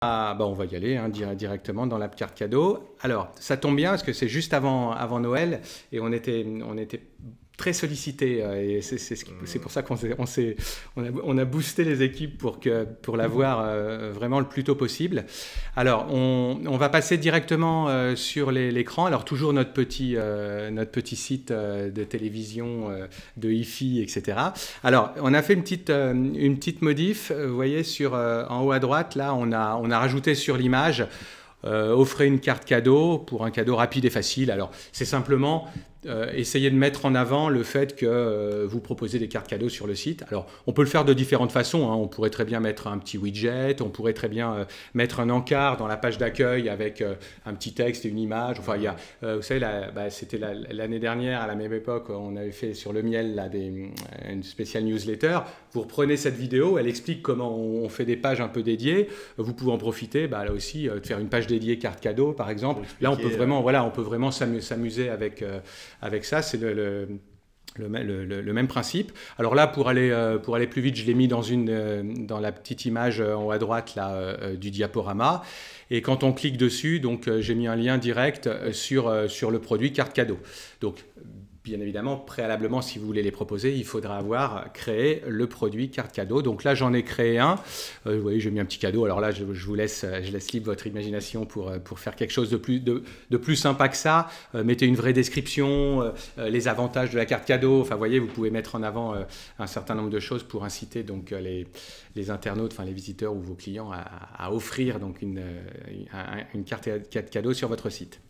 Ah, bah on va y aller hein, directement dans l'app carte cadeau. Alors, ça tombe bien parce que c'est juste avant Noël et on était très sollicité et c'est pour ça on a boosté les équipes pour l'avoir vraiment le plus tôt possible. Alors, on va passer directement sur l'écran. Alors, toujours notre petit site de télévision, de hi-fi, etc. Alors, on a fait une petite modif. Vous voyez, en haut à droite, là, on a rajouté sur l'image offrez une carte cadeau pour un cadeau rapide et facile. Alors, c'est simplement essayer de mettre en avant le fait que vous proposez des cartes cadeaux sur le site. Alors, on peut le faire de différentes façons. Hein. On pourrait très bien mettre un petit widget, on pourrait très bien mettre un encart dans la page d'accueil avec un petit texte et une image. Enfin, il y a, vous savez, c'était l'année dernière, à la même époque, on avait fait sur le miel là, une spéciale newsletter. Vous reprenez cette vidéo, elle explique comment on fait des pages un peu dédiées. Vous pouvez en profiter, là aussi, de faire une page dédiée carte cadeau, par exemple. Là, on peut vraiment s'amuser avec ça. C'est le même principe. Alors là, pour aller plus vite, je l'ai mis dans la petite image en haut à droite là, du diaporama. Et quand on clique dessus, donc j'ai mis un lien direct sur le produit carte cadeau. Donc, bien évidemment, préalablement, si vous voulez les proposer, il faudra avoir créé le produit carte cadeau. Donc là, j'en ai créé un. Vous voyez, j'ai mis un petit cadeau. Alors là, je laisse libre votre imagination pour faire quelque chose de plus sympa que ça. Mettez une vraie description, les avantages de la carte cadeau. Enfin, vous voyez, vous pouvez mettre en avant un certain nombre de choses pour inciter donc les internautes, enfin les visiteurs ou vos clients à offrir donc une carte cadeau sur votre site.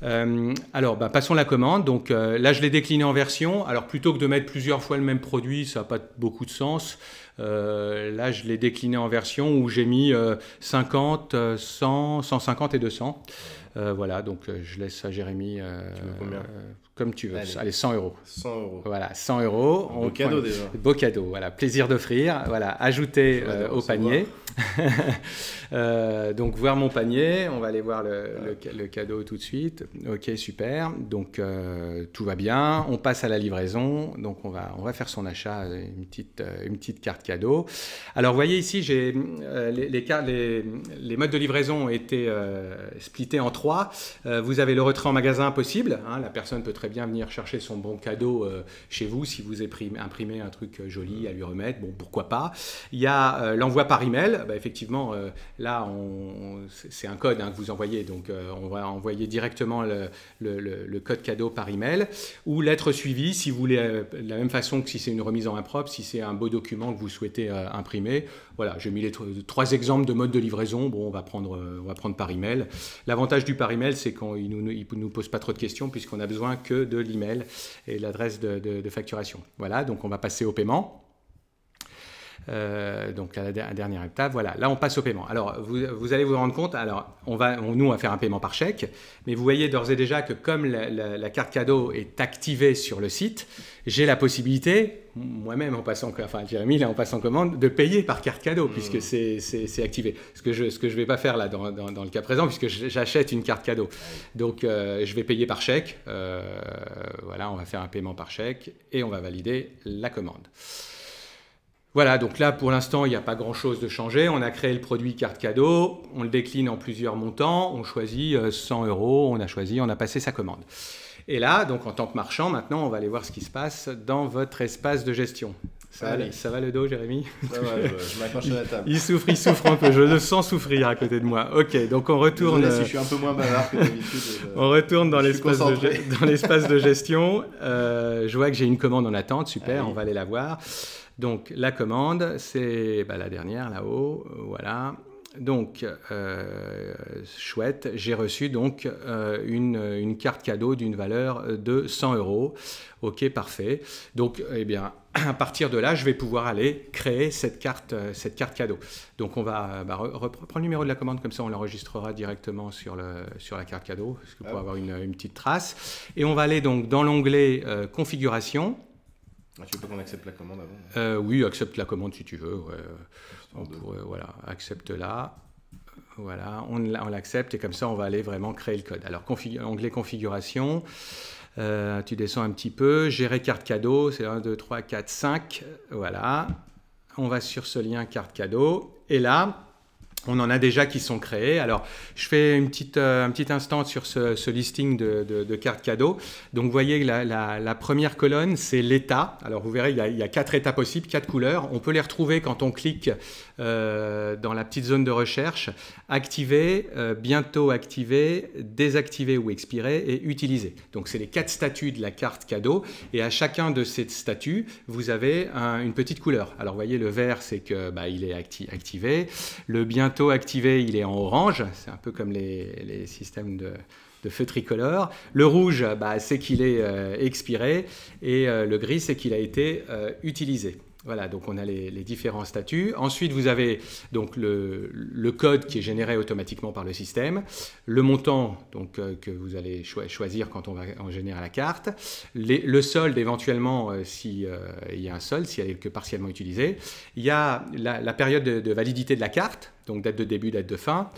Alors, passons la commande. Donc là, je l'ai décliné en version. Alors, plutôt que de mettre plusieurs fois le même produit, ça n'a pas beaucoup de sens. Là, je l'ai décliné en version où j'ai mis 50, 100, 150 et 200. Voilà, donc je laisse à Jérémy. Tu veux combien comme tu veux. Allez, 100 €. 100 €. Voilà, 100 €. Beau cadeau déjà. Beau cadeau, voilà. Plaisir d'offrir. Voilà, ajouter au panier. Donc, voir mon panier. On va aller voir le cadeau tout de suite. Ok, super. Donc, tout va bien. On passe à la livraison. Donc, on va faire son achat, une petite carte cadeau. Alors, vous voyez ici, j'ai les modes de livraison ont été splittés en 3. Vous avez le retrait en magasin possible. Hein, la personne peut très bien venir chercher son bon cadeau chez vous si vous imprimez un truc joli à lui remettre. Bon, pourquoi pas. Il y a l'envoi par email. Effectivement, là, c'est un code que vous envoyez. Donc, on va envoyer directement le code cadeau par email. Ou lettre suivie, si vous voulez, de la même façon que si c'est une remise en main propre, si c'est un beau document que vous souhaitez imprimer. Voilà, j'ai mis les 3 exemples de modes de livraison. Bon, on va prendre par email. L'avantage du par email, c'est qu'il ne nous pose pas trop de questions puisqu'on a besoin que de l'email et l'adresse de facturation. Voilà, donc on va passer au paiement. Donc à la dernière étape, voilà, là on passe au paiement. Alors vous allez vous rendre compte, alors nous on va faire un paiement par chèque, mais vous voyez d'ores et déjà que comme la carte cadeau est activée sur le site, j'ai la possibilité, moi-même en passant, enfin Jérémy là en passant commande, de payer par carte cadeau puisque c'est activé. Ce que je vais pas faire là dans le cas présent puisque j'achète une carte cadeau. Donc je vais payer par chèque, voilà, on va faire un paiement par chèque et on va valider la commande. Voilà, donc là, pour l'instant, il n'y a pas grand-chose de changé. On a créé le produit carte cadeau, on le décline en plusieurs montants, on choisit 100 €, on a passé sa commande. Et là, donc en tant que marchand, maintenant, on va aller voir ce qui se passe dans votre espace de gestion. Ça va le dos, Jérémy? Ça va, je m'accroche à la table. Il souffre un peu, je le sens souffrir à côté de moi. Ok, donc on retourne... Désolé si je suis un peu moins bavard que d'habitude. On retourne dans l'espace de gestion. Je vois que j'ai une commande en attente, super, on va aller la voir. Donc, la commande, c'est la dernière là-haut, voilà. Donc, chouette, j'ai reçu donc une carte cadeau d'une valeur de 100 €. Ok, parfait. Donc, eh bien, à partir de là, je vais pouvoir aller créer cette carte cadeau. Donc, on va reprendre le numéro de la commande, comme ça on l'enregistrera directement sur la carte cadeau, pour avoir une petite trace. Et on va aller donc dans l'onglet configuration. Tu veux pas qu'on accepte la commande avant? Oui, accepte la commande si tu veux. Ouais. Voilà, accepte-la. Voilà, on l'accepte et comme ça, on va aller vraiment créer le code. Alors, onglet configuration. Tu descends un petit peu. Gérer carte cadeau, c'est 1, 2, 3, 4, 5. Voilà. On va sur ce lien carte cadeau. Et là, On en a déjà qui sont créés. Alors, je fais un petit instant sur ce listing de cartes cadeaux. Donc, vous voyez, la première colonne, c'est l'état. Alors, vous verrez, il y a 4 états possibles, 4 couleurs. On peut les retrouver quand on clique dans la petite zone de recherche. Activer, bientôt activer, désactiver ou expirer et utiliser. Donc, c'est les 4 statuts de la carte cadeau. Et à chacun de ces statuts, vous avez une petite couleur. Alors, vous voyez, le vert, c'est que il est activé. Le bientôt activé, il est en orange, c'est un peu comme les systèmes de feu tricolore. Le rouge, c'est qu'il est expiré, et le gris, c'est qu'il a été utilisé. Voilà, donc on a les différents statuts. Ensuite, vous avez donc le code qui est généré automatiquement par le système, le montant donc, que vous allez choisir quand on va en générer la carte, le solde éventuellement s'il y a un solde, si elle est que partiellement utilisée. Il y a la période de validité de la carte, donc date de début, date de fin.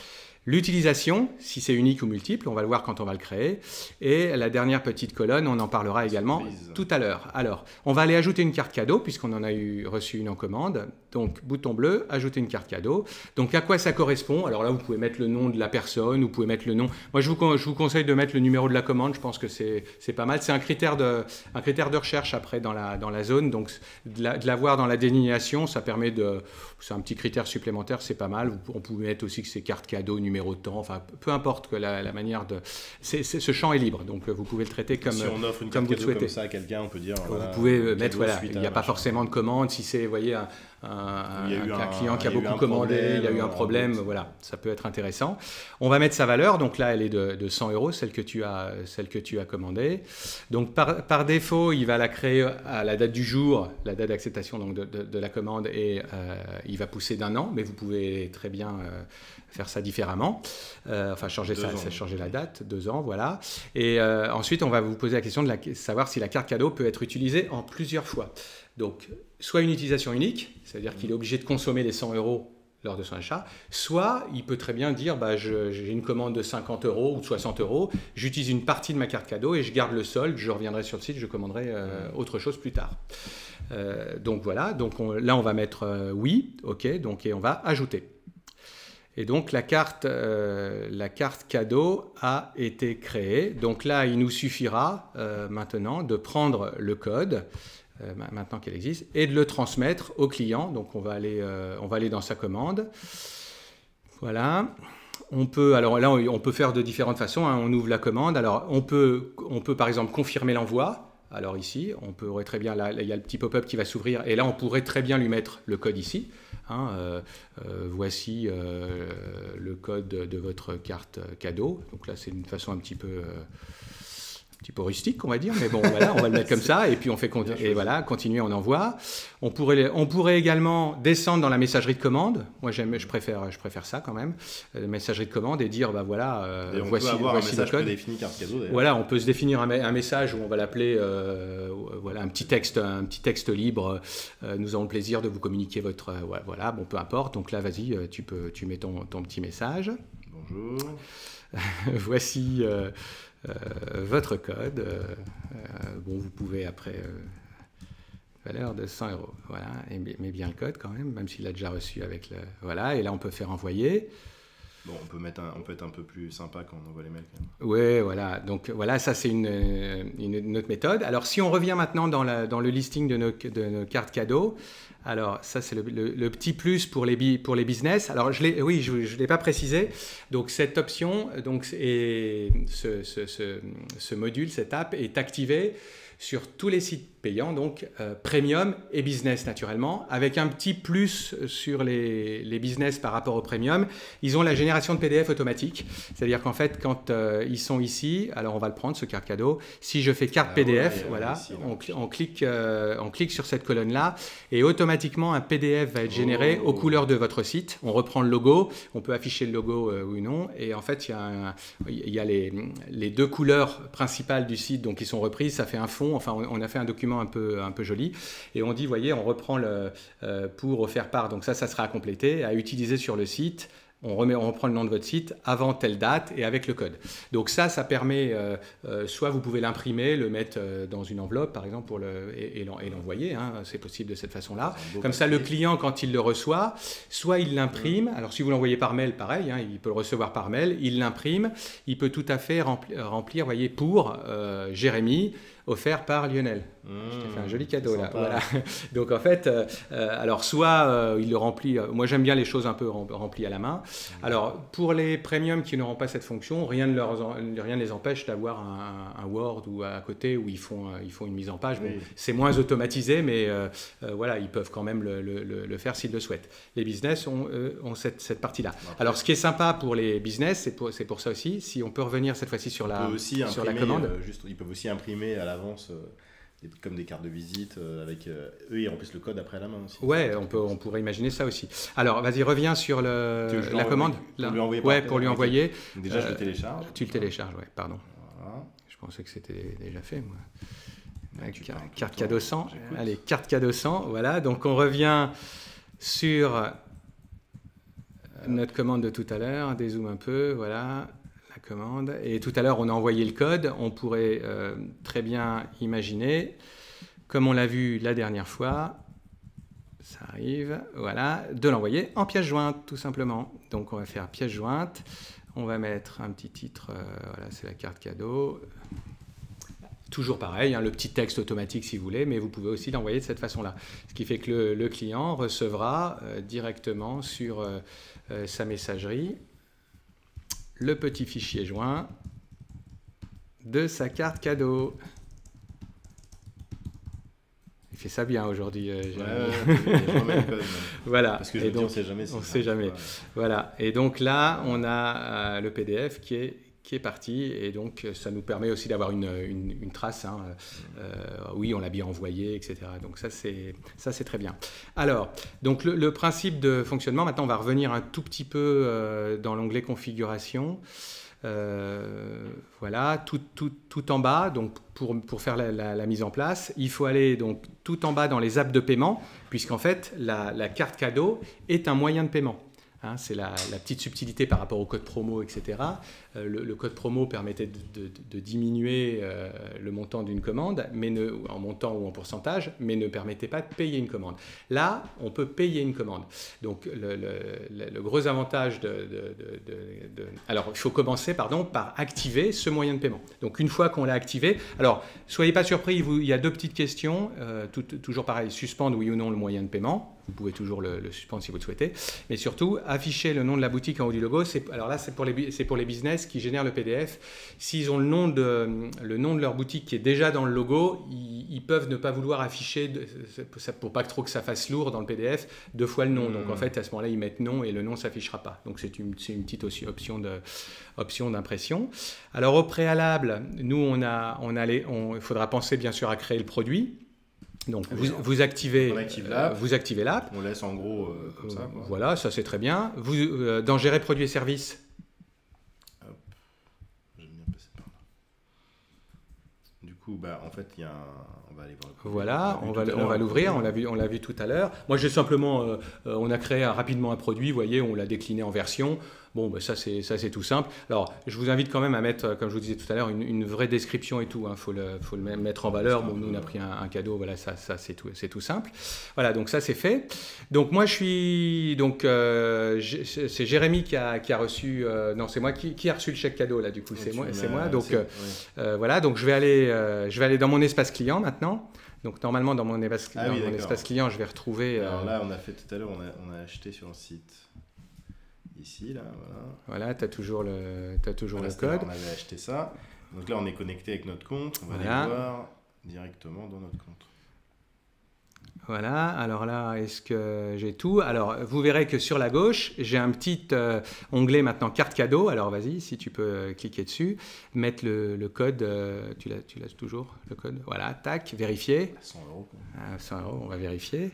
L'utilisation, si c'est unique ou multiple, on va le voir quand on va le créer. Et la dernière petite colonne, on en parlera également tout à l'heure. Alors, on va aller ajouter une carte cadeau, puisqu'on en a reçu une en commande. Donc, bouton bleu, ajouter une carte cadeau. Donc, à quoi ça correspond? Alors là, vous pouvez mettre le nom de la personne, vous pouvez mettre le nom. Moi, je vous conseille de mettre le numéro de la commande. Je pense que c'est pas mal. C'est un critère de recherche après dans la zone. Donc, de l'avoir dans la désignation, ça permet de... C'est un petit critère supplémentaire, c'est pas mal. On peut mettre aussi que c'est carte cadeau, numéro de temps, enfin, peu importe que la manière de... ce champ est libre, donc vous pouvez le traiter comme, si on offre une comme carte vous le souhaitez. Comme ça à quelqu'un, on peut dire... Vous pouvez mettre, voilà, il n'y a pas forcément de commande. Si c'est, vous voyez, un client qui a beaucoup commandé, il y a eu un problème, voilà, ça peut être intéressant. On va mettre sa valeur, donc là, elle est de 100 €, celle que tu as commandée. Donc, par défaut, il va la créer à la date du jour, la date d'acceptation donc de la commande, et il va pousser d'1 an, mais vous pouvez très bien faire ça différemment. Enfin, changer la date, 2 ans, voilà. Et ensuite, on va vous poser la question de savoir si la carte cadeau peut être utilisée en plusieurs fois. Donc, soit une utilisation unique, c'est-à-dire qu'il est obligé de consommer les 100 € lors de son achat, soit il peut très bien dire j'ai une commande de 50 € ou de 60 €, j'utilise une partie de ma carte cadeau et je garde le solde, je reviendrai sur le site, je commanderai autre chose plus tard. Donc voilà, donc là on va mettre oui, ok, donc, et on va ajouter. Et donc la carte cadeau a été créée. Donc là, il nous suffira maintenant de prendre le code, maintenant qu'elle existe, et de le transmettre au client. Donc on va aller dans sa commande. Voilà. Alors là, on peut faire de différentes façons, hein. On ouvre la commande. Alors on peut par exemple confirmer l'envoi. Alors ici, on pourrait très bien, là, il y a le petit pop-up qui va s'ouvrir, et là on pourrait très bien lui mettre le code ici. Voici le code de votre carte cadeau. Donc là, c'est une façon un petit peu rustique, on va dire, mais bon, voilà, on va le mettre comme ça, et puis on fait continuer, on envoie. On pourrait également descendre dans la messagerie de commande. Moi, je préfère ça quand même, la messagerie de commande, et dire, voici le code. Prédéfini carte cadeau, d'ailleurs. Voilà, on peut se définir un message où on va l'appeler, un petit texte libre. Nous avons le plaisir de vous communiquer votre, voilà, bon, peu importe. Donc là, vas-y, tu mets ton petit message. Bonjour. Voici votre code. Vous pouvez après valeur de 100 €. Voilà, et mais bien le code quand même s'il a déjà reçu avec le. Voilà, et là on peut faire envoyer. Bon, on peut être un peu plus sympa quand on envoie les mails quand même. Oui, voilà. Donc voilà, ça c'est une autre méthode. Alors si on revient maintenant dans le listing de nos cartes cadeaux, alors ça c'est le petit plus pour les business. Alors je l'ai pas précisé. Donc cette option, ce module, cette app est activé sur tous les sites payants, donc premium et business naturellement, avec un petit plus sur les business par rapport au premium. Ils ont la génération de PDF automatique, c'est-à-dire qu'en fait, quand ils sont ici, alors on va le prendre, ce carte cadeau, si je fais carte PDF, voilà, ici, on clique sur cette colonne-là, et automatiquement un PDF va être généré aux couleurs de votre site. On reprend le logo, on peut afficher le logo ou non, et en fait, il y a les 2 couleurs principales du site, donc qui sont reprises, ça fait un fond. Enfin, on a fait un document un peu joli, et on dit, voyez, on reprend pour faire part, donc ça sera à compléter, à utiliser sur le site on reprend le nom de votre site avant telle date et avec le code. Donc ça permet, soit vous pouvez l'imprimer, le mettre dans une enveloppe par exemple et l'envoyer, hein, c'est possible de cette façon-là. Comme ça, le client, quand il le reçoit, soit il l'imprime, alors si vous l'envoyez par mail, pareil, hein, il peut le recevoir par mail, il l'imprime, il peut tout à fait remplir, voyez, pour Jérémy, offert par Lionel. Je t'ai fait un joli cadeau là. Voilà. Donc en fait, alors soit il le remplit, moi j'aime bien les choses un peu remplies à la main. Alors pour les premiums qui n'auront pas cette fonction, rien ne les empêche d'avoir un Word ou à côté où ils font une mise en page. Bon, c'est moins automatisé, mais voilà, ils peuvent quand même le faire s'ils le souhaitent. Les business ont cette partie-là. Alors ce qui est sympa pour les business, c'est pour ça aussi, si on peut revenir cette fois-ci sur la commande. Ils peuvent aussi imprimer à l'avance comme des cartes de visite avec eux, ils remplissent le code après à la main aussi. Ouais, on pourrait imaginer ça aussi. Alors, vas-y, reviens sur la commande. Pour lui envoyer. Ouais, pour lui envoyer. Donc déjà, je le télécharge. Tu le télécharges, ouais, pardon. Voilà. Je pensais que c'était déjà fait, moi. Carte cadeau 100. Allez, carte cadeau 100, voilà. Donc, on revient sur notre commande de tout à l'heure. Dézoome un peu, voilà. Commande. Et tout à l'heure, on a envoyé le code. On pourrait très bien imaginer, comme on l'a vu la dernière fois, ça arrive, voilà, de l'envoyer en pièce jointe, tout simplement. Donc, on va faire pièce jointe. On va mettre un petit titre, voilà, c'est la carte cadeau. Toujours pareil, hein, le petit texte automatique si vous voulez, mais vous pouvez aussi l'envoyer de cette façon-là. Ce qui fait que le client recevra directement sur sa messagerie le petit fichier joint de sa carte cadeau. Il fait ça bien aujourd'hui, Jérémy. Voilà. Parce que je me dis, on ne sait jamais. On ne sait jamais. Voilà. Et donc là, on a le PDF qui est parti, et donc ça nous permet aussi d'avoir une trace. Hein. Oui, on l'a bien envoyé, etc. Donc ça c'est très bien. Alors, donc le principe de fonctionnement, maintenant on va revenir un tout petit peu dans l'onglet configuration. Voilà, tout en bas, donc pour faire la mise en place, il faut aller donc tout en bas dans les apps de paiement, puisqu'en fait la carte cadeau est un moyen de paiement. Hein, c'est la petite subtilité par rapport au code promo, etc. Le code promo permettait de diminuer le montant d'une commande, mais en montant ou en pourcentage, mais ne permettait pas de payer une commande. Là, on peut payer une commande. Donc, le gros avantage alors, il faut commencer par activer ce moyen de paiement. Donc, une fois qu'on l'a activé, alors, soyez pas surpris, il y a deux petites questions. Toujours pareil, suspendre oui ou non le moyen de paiement. Vous pouvez toujours le suspendre si vous le souhaitez. Mais surtout, afficher le nom de la boutique en haut du logo. Alors là, c'est pour les business qui génèrent le PDF. S'ils ont le nom de leur boutique qui est déjà dans le logo, ils peuvent ne pas vouloir afficher, pour pas trop que ça fasse lourd dans le PDF, deux fois le nom. Donc en fait, à ce moment-là, ils mettent nom et le nom ne s'affichera pas. Donc c'est une petite option d'impression. Alors au préalable, nous, il faudra penser bien sûr à créer le produit. Donc vous activez l'app. On laisse en gros comme ça. Quoi. Voilà, ça c'est très bien. Dans gérer produits et services. Hop, j'aime bien passer par là. Du coup, en fait, on va aller voir. Voilà, on va l'ouvrir. On l'a vu tout à l'heure. Moi, j'ai simplement, on a créé rapidement un produit. Vous voyez, on l'a décliné en version. Bon, ça c'est tout simple. Alors, je vous invite quand même à mettre, comme je vous disais tout à l'heure, une vraie description et tout. Hein. Faut le mettre en valeur. Bon, nous on a pris un cadeau. Voilà, ça c'est tout simple. Voilà, donc ça c'est fait. Donc moi c'est Jérémy qui a reçu. Non, c'est moi qui a reçu le chèque cadeau là. Du coup, c'est moi. Donc voilà, donc je vais aller dans mon espace client maintenant. Donc normalement dans mon espace client, je vais retrouver. Alors là, on a fait tout à l'heure, on a acheté sur le site. Ici, là, voilà. Voilà, tu as toujours le code. On avait acheté ça. Donc là, on est connecté avec notre compte. On va aller voir directement dans notre compte. Voilà, alors là, est-ce que j'ai tout? Alors, vous verrez que sur la gauche, j'ai un petit onglet maintenant carte cadeau. Alors, vas-y, si tu peux cliquer dessus, mettre le code. Tu l'as toujours, le code? Voilà, tac, vérifier. 100 €. 100 €, on va vérifier.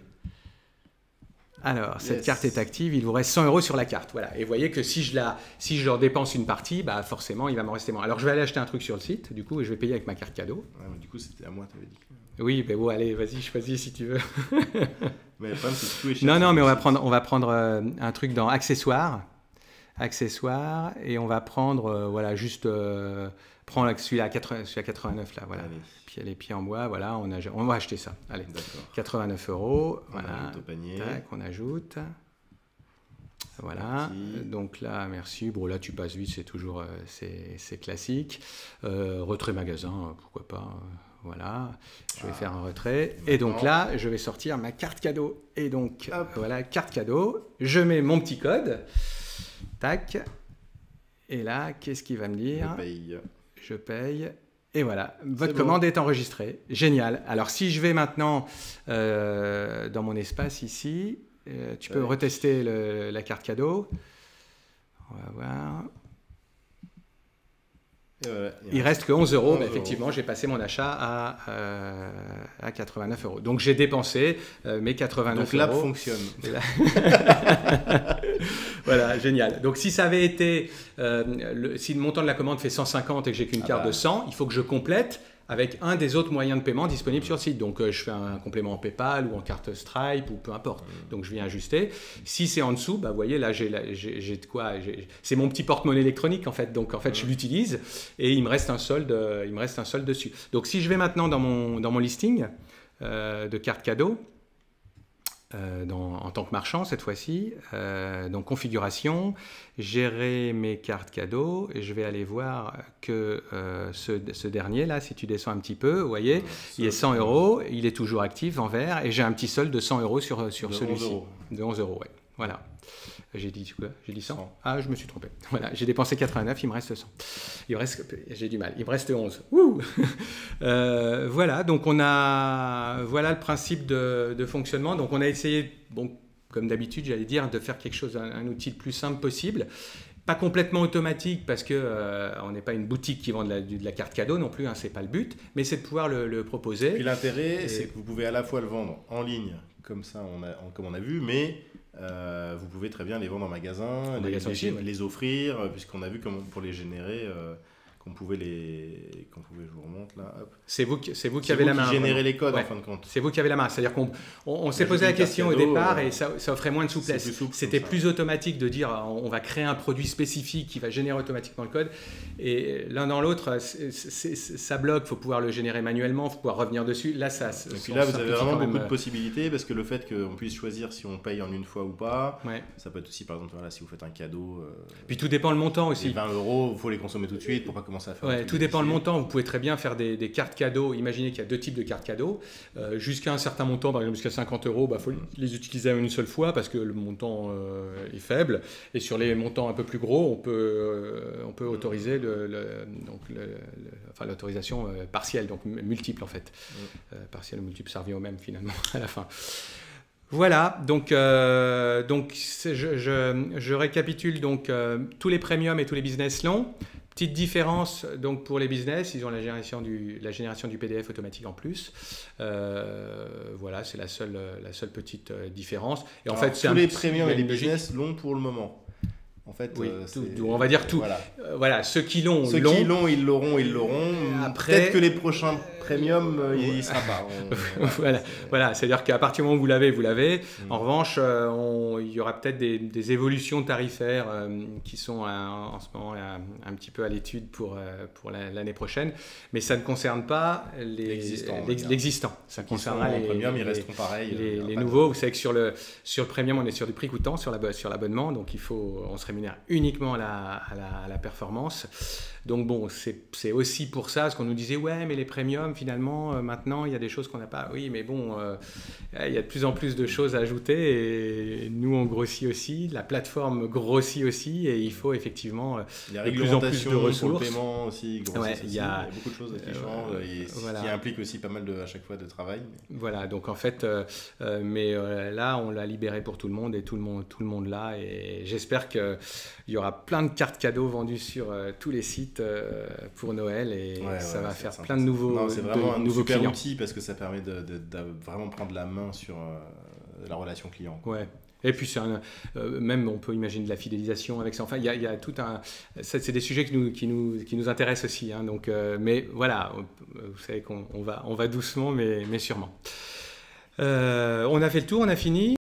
Alors, cette carte est active, il vous reste 100 € sur la carte. Voilà. Et vous voyez que si je leur dépense une partie, forcément, il va m'en rester moins. Alors, je vais aller acheter un truc sur le site, du coup, et je vais payer avec ma carte cadeau. Ouais, mais du coup, c'était à moi, tu avais dit. Oui, mais bon, allez, vas-y, choisis si tu veux. Mais le problème, c'est que tout est cher. Non, mais on va prendre un truc dans accessoires. accessoires, et on va prendre, voilà, juste, prends celui-là à 89 là, voilà. Allez. Puis les pieds en bois, voilà, on va acheter ça. Allez, D'accord. 89 €, On voilà, ajoute au panier. tac, on ajoute. Voilà, parti. donc là, merci. Bon, là, tu passes vite, c'est toujours, c'est classique. Retrait magasin, pourquoi pas. Voilà, je vais faire un retrait. Et donc là, je vais sortir ma carte cadeau. Et donc, Hop. voilà, carte cadeau. Je mets mon petit code. Tac. Et là, qu'est-ce qu'il va me dire? Je paye. Je paye. Et voilà, votre bon. commande est enregistrée. Génial. Alors, si je vais maintenant dans mon espace ici, tu peux retester la carte cadeau. On va voir. Et voilà, Il reste que 11 €. 11 Mais effectivement, j'ai passé mon achat à 89 €. Donc, j'ai dépensé mes 89 Donc l'app €. fonctionne. Voilà, génial. Donc, si ça avait été, si le montant de la commande fait 150 et que j'ai qu'une carte de 100, il faut que je complète avec un des autres moyens de paiement disponibles sur le site. Donc, je fais un complément en PayPal ou en carte Stripe ou peu importe. Donc, je viens ajuster. Si c'est en dessous, bah, vous voyez, là, j'ai de quoi. C'est mon petit porte-monnaie électronique, en fait. Donc, en fait, je l'utilise et il me reste un solde dessus. Donc, si je vais maintenant dans mon listing de cartes cadeaux, en tant que marchand cette fois-ci, donc configuration, gérer mes cartes cadeaux, et je vais aller voir que ce dernier là, si tu descends un petit peu, vous voyez, il est 100 €, il est toujours actif en vert, et j'ai un petit solde de 100 € sur celui-ci. De 11 €, ouais. Voilà. J'ai dit quoi? J'ai dit 100. Ah, je me suis trompé. Voilà, j'ai dépensé 89, il me reste 100. J'ai du mal, il me reste 11. Ouh. Voilà, donc voilà le principe de fonctionnement. Donc on a essayé, bon, comme d'habitude, j'allais dire, de faire quelque chose, un outil le plus simple possible. Pas complètement automatique parce que on n'est pas une boutique qui vend de la carte cadeau non plus, hein, c'est pas le but, mais c'est de pouvoir le proposer. Puis l'intérêt, c'est que vous pouvez à la fois le vendre en ligne, comme ça, comme on a vu, mais vous pouvez très bien les vendre en magasin, les offrir, puisqu'on a vu comment pour les générer, qu'on pouvait, je vous remonte là, hop. C'est vous qui avez la main. Générer les codes en fin de compte. C'est vous qui avez la main. C'est-à-dire qu'on s'est posé la question au départ et ça offrait moins de souplesse. C'était plus automatique de dire on va créer un produit spécifique qui va générer automatiquement le code. Et l'un dans l'autre, ça bloque. Il faut pouvoir le générer manuellement, il faut pouvoir revenir dessus. Là, et puis là, vous avez vraiment beaucoup de possibilités parce que le fait qu'on puisse choisir si on paye en une fois ou pas, ça peut être aussi, par exemple, voilà, si vous faites un cadeau. Puis tout dépend le montant aussi. 20 €, il faut les consommer tout de suite pour pas commencer à faire. Ouais, tout dépend le montant. Vous pouvez très bien faire des cartes cadeaux. Imaginez qu'il y a deux types de cartes cadeaux. Jusqu'à un certain montant, par exemple jusqu'à 50 €, il faut les utiliser une seule fois parce que le montant est faible. Et sur les montants un peu plus gros, on peut autoriser l'autorisation partielle, donc multiple en fait. Partielle ou multiple, ça revient au même finalement à la fin. Voilà, donc je récapitule donc tous les premiums et tous les business longs. Petite différence donc pour les business, ils ont la génération du PDF automatique en plus. Voilà, c'est la seule petite différence. Et en fait, tous les premiums et les business longs pour le moment. En fait, oui, on va dire tout. Voilà, ceux qui l'ont, ils l'auront. Après, peut-être que les prochains premium, il sera pas. Voilà, c'est-à-dire qu'à partir du moment où vous l'avez. En revanche, il y aura peut-être des évolutions tarifaires qui sont en ce moment un petit peu à l'étude pour l'année prochaine, mais ça ne concerne pas l'existant. Ça concernera les premium, ils resteront pareils. Les nouveaux. Vous savez que sur le premium, on est sur du prix coûtant sur l'abonnement, donc on se rémunère uniquement à la performance. Donc bon, c'est aussi pour ça, ce qu'on nous disait, ouais, mais les premiums, finalement, maintenant, il y a des choses qu'on n'a pas. Oui, mais bon, il y a de plus en plus de choses à ajouter et nous, on grossit aussi, la plateforme grossit aussi et il faut effectivement de plus en plus de ressources. Pour le paiement aussi, il y a beaucoup de choses qui changent et qui impliquent aussi pas mal à chaque fois de travail. Voilà, donc en fait, là, on l'a libéré pour tout le monde et tout le monde l'a et j'espère qu'il y aura plein de cartes cadeaux vendues sur tous les sites pour Noël et ça va faire plein de nouveaux c'est vraiment un super clients. Outil parce que ça permet de vraiment prendre la main sur la relation client. Ouais. Et puis même on peut imaginer de la fidélisation avec ça. Enfin, il y a tout un. C'est des sujets qui nous intéressent aussi. Hein, donc, mais voilà, vous savez qu'on va doucement, mais sûrement. On a fait le tour, on a fini.